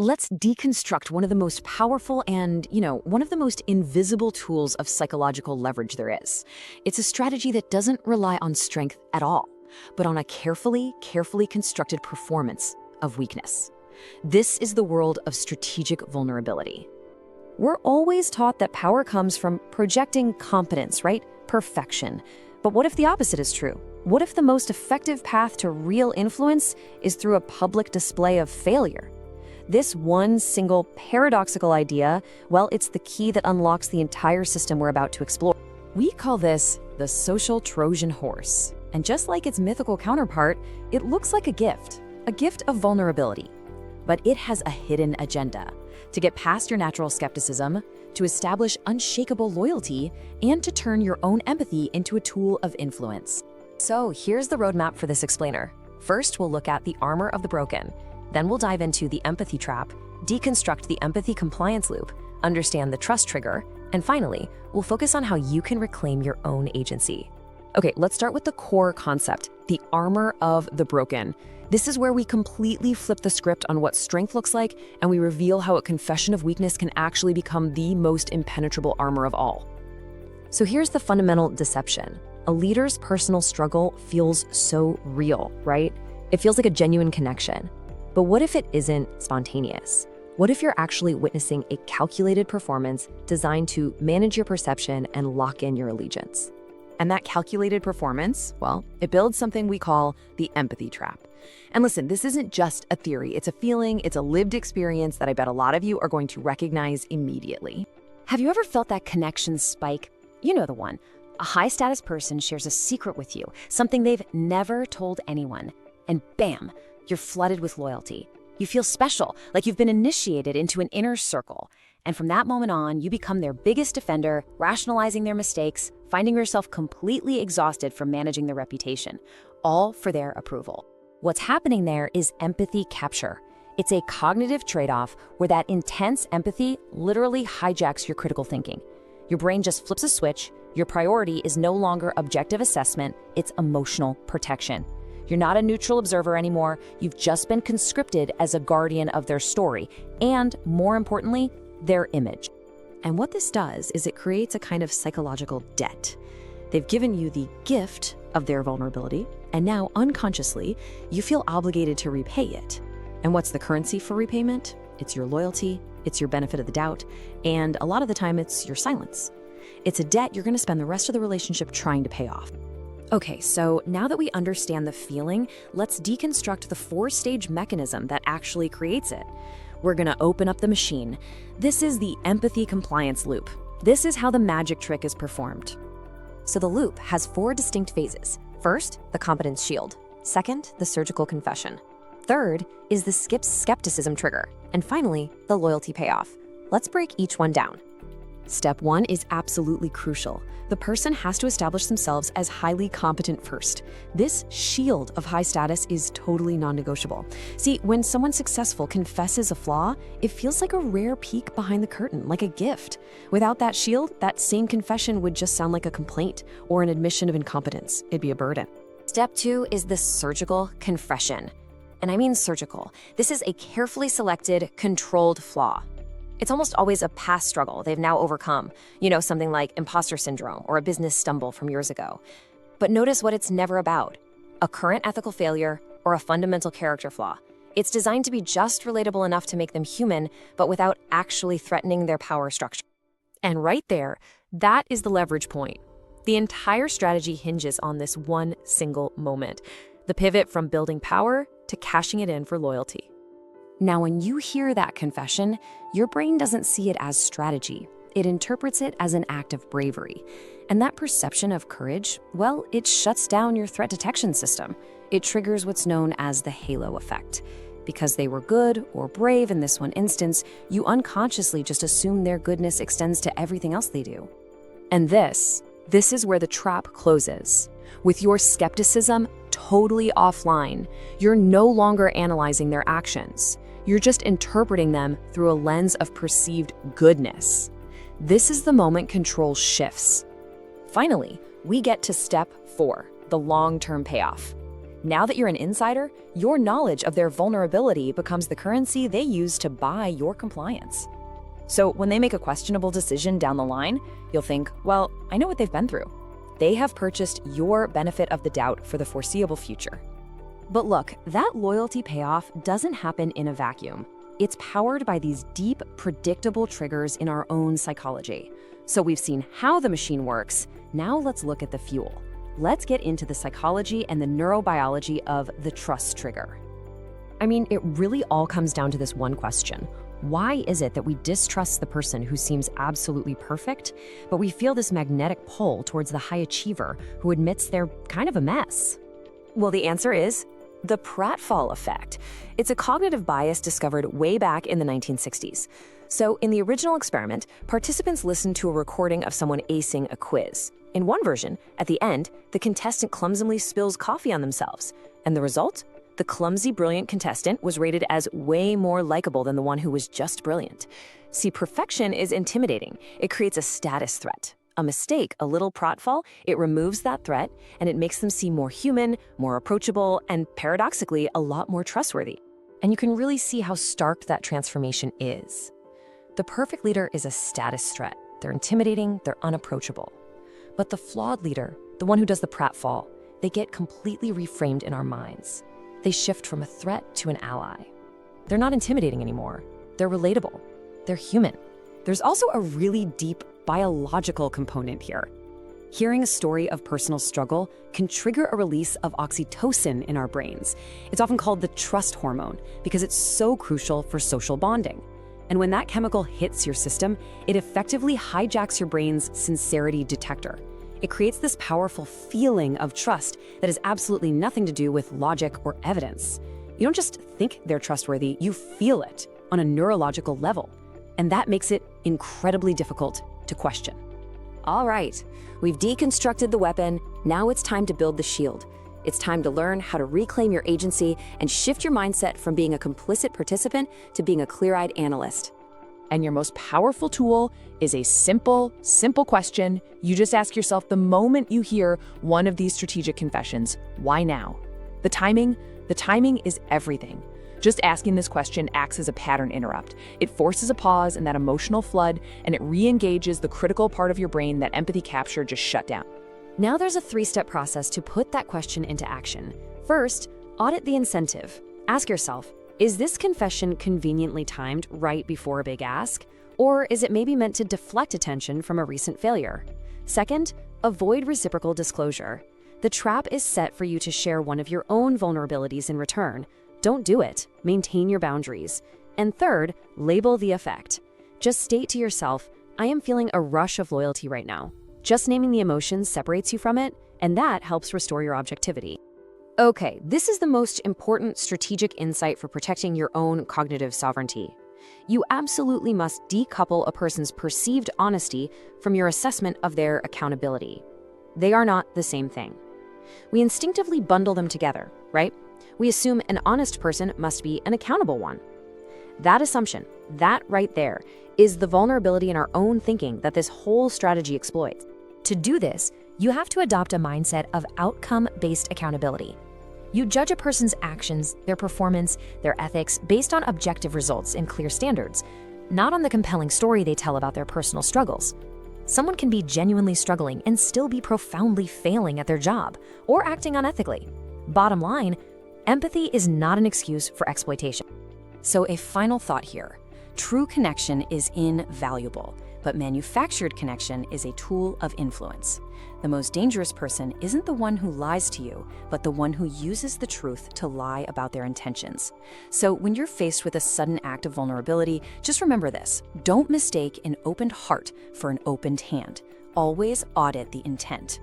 Let's deconstruct one of the most powerful and, one of the most invisible tools of psychological leverage there is. It's a strategy that doesn't rely on strength at all, but on a carefully constructed performance of weakness. This is the world of strategic vulnerability. We're always taught that power comes from projecting competence, right? Perfection. But what if the opposite is true? What if the most effective path to real influence is through a public display of failure? This one single paradoxical idea, well, it's the key that unlocks the entire system we're about to explore. We call this the social Trojan horse. And just like its mythical counterpart, it looks like a gift of vulnerability. But it has a hidden agenda: to get past your natural skepticism, to establish unshakable loyalty, and to turn your own empathy into a tool of influence. So here's the roadmap for this explainer. First, we'll look at the armor of the broken. Then we'll dive into the empathy trap, deconstruct the empathy compliance loop, understand the trust trigger, and finally, we'll focus on how you can reclaim your own agency. Okay, let's start with the core concept, the armor of the broken. This is where we completely flip the script on what strength looks like, and we reveal how a confession of weakness can actually become the most impenetrable armor of all. So here's the fundamental deception. A leader's personal struggle feels so real, right? It feels like a genuine connection. But what if it isn't spontaneous? What if you're actually witnessing a calculated performance designed to manage your perception and lock in your allegiance? And that calculated performance, well, it builds something we call the empathy trap. And listen, this isn't just a theory, it's a feeling, it's a lived experience that I bet a lot of you are going to recognize immediately. Have you ever felt that connection spike? You know the one. A high-status person shares a secret with you, something they've never told anyone, and bam, you're flooded with loyalty. You feel special, like you've been initiated into an inner circle. And from that moment on, you become their biggest defender, rationalizing their mistakes, finding yourself completely exhausted from managing their reputation, all for their approval. What's happening there is empathy capture. It's a cognitive trade-off where that intense empathy literally hijacks your critical thinking. Your brain just flips a switch. Your priority is no longer objective assessment, it's emotional protection. You're not a neutral observer anymore. You've just been conscripted as a guardian of their story, and more importantly, their image. And what this does is it creates a kind of psychological debt. They've given you the gift of their vulnerability, and now unconsciously, you feel obligated to repay it. And what's the currency for repayment? It's your loyalty, it's your benefit of the doubt, and a lot of the time it's your silence. It's a debt you're going to spend the rest of the relationship trying to pay off. Okay, so now that we understand the feeling, let's deconstruct the four-stage mechanism that actually creates it. We're gonna open up the machine. This is the empathy compliance loop. This is how the magic trick is performed. So the loop has four distinct phases. First, the competence shield. Second, the surgical confession. Third is the skepticism trigger. And finally, the loyalty payoff. Let's break each one down. Step one is absolutely crucial. The person has to establish themselves as highly competent first. This shield of high status is totally non-negotiable. See, when someone successful confesses a flaw, it feels like a rare peek behind the curtain, like a gift. Without that shield, that same confession would just sound like a complaint or an admission of incompetence. It'd be a burden. Step two is the surgical confession. And I mean surgical. This is a carefully selected, controlled flaw. It's almost always a past struggle they've now overcome, something like imposter syndrome or a business stumble from years ago. But notice what it's never about: a current ethical failure or a fundamental character flaw. It's designed to be just relatable enough to make them human, but without actually threatening their power structure. And right there, that is the leverage point. The entire strategy hinges on this one single moment, the pivot from building power to cashing it in for loyalty. Now, when you hear that confession, your brain doesn't see it as strategy. It interprets it as an act of bravery. And that perception of courage, well, it shuts down your threat detection system. It triggers what's known as the halo effect. Because they were good or brave in this one instance, you unconsciously just assume their goodness extends to everything else they do. And this is where the trap closes. With your skepticism totally offline, you're no longer analyzing their actions. You're just interpreting them through a lens of perceived goodness. This is the moment control shifts. Finally, we get to step 4, the long-term payoff. Now that you're an insider, your knowledge of their vulnerability becomes the currency they use to buy your compliance. So when they make a questionable decision down the line, you'll think, well, I know what they've been through. They have purchased your benefit of the doubt for the foreseeable future. But look, that loyalty payoff doesn't happen in a vacuum. It's powered by these deep, predictable triggers in our own psychology. So we've seen how the machine works. Now let's look at the fuel. Let's get into the psychology and the neurobiology of the trust trigger. I mean, it really all comes down to this one question. Why is it that we distrust the person who seems absolutely perfect, but we feel this magnetic pull towards the high achiever who admits they're kind of a mess? Well, the answer is the Pratfall effect. It's a cognitive bias discovered way back in the 1960s. So in the original experiment, participants listened to a recording of someone acing a quiz. In one version, at the end, the contestant clumsily spills coffee on themselves. And the result? The clumsy, brilliant contestant was rated as way more likable than the one who was just brilliant. See, perfection is intimidating. It creates a status threat. A mistake, a little pratfall, it removes that threat, and it makes them seem more human, more approachable, and paradoxically, a lot more trustworthy. And you can really see how stark that transformation is. The perfect leader is a status threat. They're intimidating, they're unapproachable. But the flawed leader, the one who does the pratfall, they get completely reframed in our minds. They shift from a threat to an ally. They're not intimidating anymore. They're relatable. They're human. There's also a really deep biological component here. Hearing a story of personal struggle can trigger a release of oxytocin in our brains. It's often called the trust hormone because it's so crucial for social bonding. And when that chemical hits your system, it effectively hijacks your brain's sincerity detector. It creates this powerful feeling of trust that has absolutely nothing to do with logic or evidence. You don't just think they're trustworthy, you feel it on a neurological level. And that makes it incredibly difficult to question. All right, we've deconstructed the weapon. Now it's time to build the shield. It's time to learn how to reclaim your agency and shift your mindset from being a complicit participant to being a clear-eyed analyst. And your most powerful tool is a simple question you just ask yourself the moment you hear one of these strategic confessions. Why now? The timing is everything. Just asking this question acts as a pattern interrupt. It forces a pause in that emotional flood, and it re-engages the critical part of your brain that empathy capture just shut down. Now there's a three-step process to put that question into action. First, audit the incentive. Ask yourself, is this confession conveniently timed right before a big ask? Or is it maybe meant to deflect attention from a recent failure? Second, avoid reciprocal disclosure. The trap is set for you to share one of your own vulnerabilities in return. Don't do it. Maintain your boundaries. And third, label the effect. Just state to yourself, I am feeling a rush of loyalty right now. Just naming the emotion separates you from it, and that helps restore your objectivity. Okay, this is the most important strategic insight for protecting your own cognitive sovereignty. You absolutely must decouple a person's perceived honesty from your assessment of their accountability. They are not the same thing. We instinctively bundle them together, right? We assume an honest person must be an accountable one. That assumption, that right there, is the vulnerability in our own thinking that this whole strategy exploits. To do this, you have to adopt a mindset of outcome-based accountability. You judge a person's actions, their performance, their ethics based on objective results and clear standards, not on the compelling story they tell about their personal struggles. Someone can be genuinely struggling and still be profoundly failing at their job or acting unethically. Bottom line, empathy is not an excuse for exploitation. So a final thought here. True connection is invaluable, but manufactured connection is a tool of influence. The most dangerous person isn't the one who lies to you, but the one who uses the truth to lie about their intentions. So when you're faced with a sudden act of vulnerability, just remember this. Don't mistake an opened heart for an opened hand. Always audit the intent.